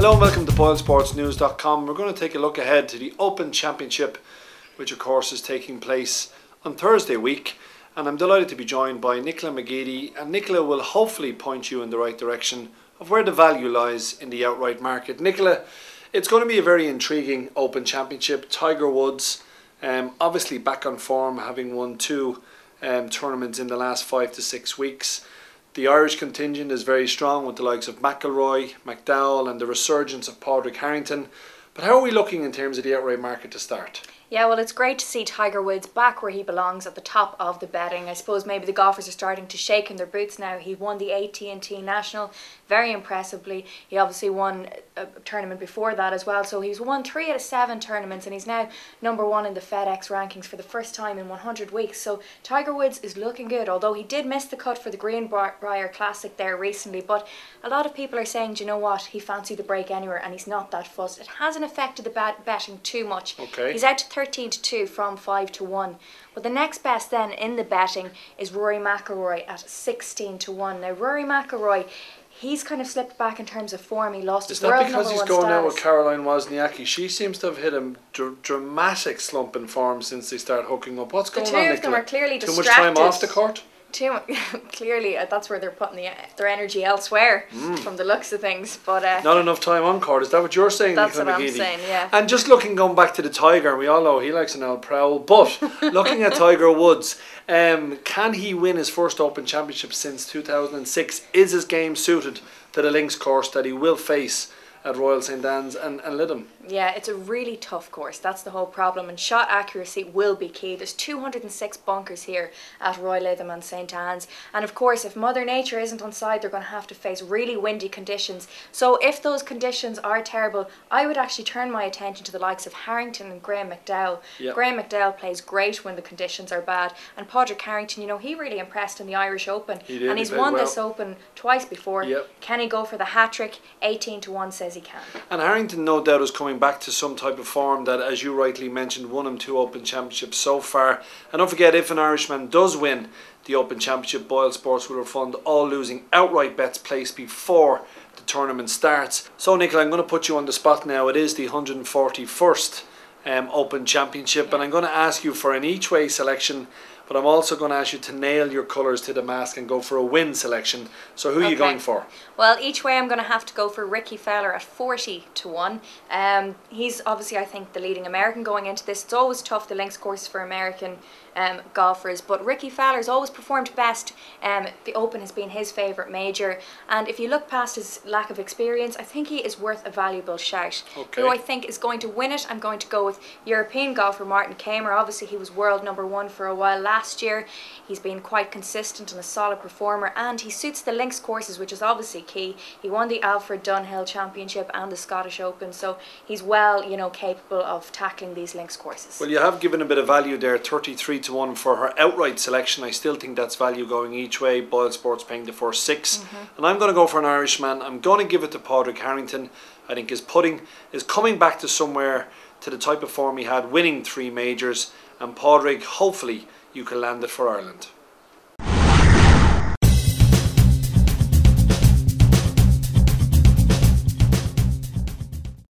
Hello and welcome to Boylesportsnews.com. We're going to take a look ahead to the Open Championship, which of course is taking place on Thursday week. And I'm delighted to be joined by Nicola McGeady, and Nicola will hopefully point you in the right direction of where the value lies in the outright market. Nicola, it's going to be a very intriguing Open Championship. Tiger Woods, obviously back on form, having won two tournaments in the last 5 to 6 weeks. The Irish contingent is very strong with the likes of McIlroy, McDowell and the resurgence of Padraig Harrington. But how are we looking in terms of the outright market to start? Yeah, well, it's great to see Tiger Woods back where he belongs, at the top of the betting. I suppose maybe the golfers are starting to shake in their boots now. He won the AT&T National very impressively. He obviously won a tournament before that as well. So he's won 3 out of 7 tournaments and he's now #1 in the FedEx rankings for the first time in 100 weeks. So Tiger Woods is looking good, although he did miss the cut for the Greenbrier Classic there recently. But a lot of people are saying, do you know what, he fancied the break anywhere and he's not that fussed. It hasn't affected the betting too much. Okay. He's out to 13 to 2 from 5 to 1. But the next best then in the betting is Rory McIlroy at 16 to 1. Now Rory McIlroy, he's kind of slipped back in terms of form. He lost his world number 1 status. Is that because he's going out with Caroline Wozniacki? She seems to have hit a dramatic slump in form since they started hooking up. What's going on, Nicola? The two of them are clearly distracted. Too much time off the court? Clearly that's where they're putting their energy elsewhere from the looks of things. But not enough time on court. Is that what you're saying? That's Nicola what McGeady? I'm saying, yeah. And just going back to the Tiger, we all know he likes an old prowl, but looking at Tiger Woods, can he win his first Open Championship since 2006? Is his game suited to the links course that he will face at Royal St. Anne's and Lytham? Yeah, it's a really tough course. That's the whole problem, and shot accuracy will be key. There's 206 bunkers here at Royal Lytham and St. Anne's, and of course if Mother Nature isn't on side, they're going to have to face really windy conditions. So if those conditions are terrible, I would actually turn my attention to the likes of Harrington and Graham McDowell. Yep. Graham McDowell plays great when the conditions are bad, and Padraig Harrington, you know, he really impressed in the Irish Open. He did, and he's he won well. this Open twice before. Yep. Can he go for the hat-trick? 18 to 1 says he can. And Harrington no doubt is coming back to some type of form that, as you rightly mentioned, won him 2 Open Championships so far. And don't forget, if an Irishman does win the Open Championship, Boylesports will refund all losing outright bets placed before the tournament starts. So Nicola, I'm going to put you on the spot now. It is the 141st Open Championship, and I'm going to ask you for an each way selection, but I'm also going to ask you to nail your colours to the mask and go for a win selection. So who are you going for? Well, each way I'm going to have to go for Ricky Fowler at 40 to 1. He's obviously, I think, the leading American going into this. It's always tough, the links course for American golfers, but Ricky Fowler's always performed best. The Open has been his favourite major, and if you look past his lack of experience, I think he is worth a valuable shout. Okay. Who I think is going to win it, I'm going to go with European golfer Martin Kaymer. Obviously he was world #1 for a while last year. He's been quite consistent and a solid performer, and he suits the links courses, which is obviously key. He won the Alfred Dunhill Championship and the Scottish Open, so he's well, you know, capable of tackling these links courses. Well, you have given a bit of value there, 33 to 1 for her outright selection. I still think that's value going each way. Boylesports paying the first 6. And I'm going to go for an Irishman. I'm going to give it to Padraig Harrington. I think his putting is coming back to somewhere, to the type of form he had, winning 3 majors. And Padraig, hopefully you can land it for Ireland.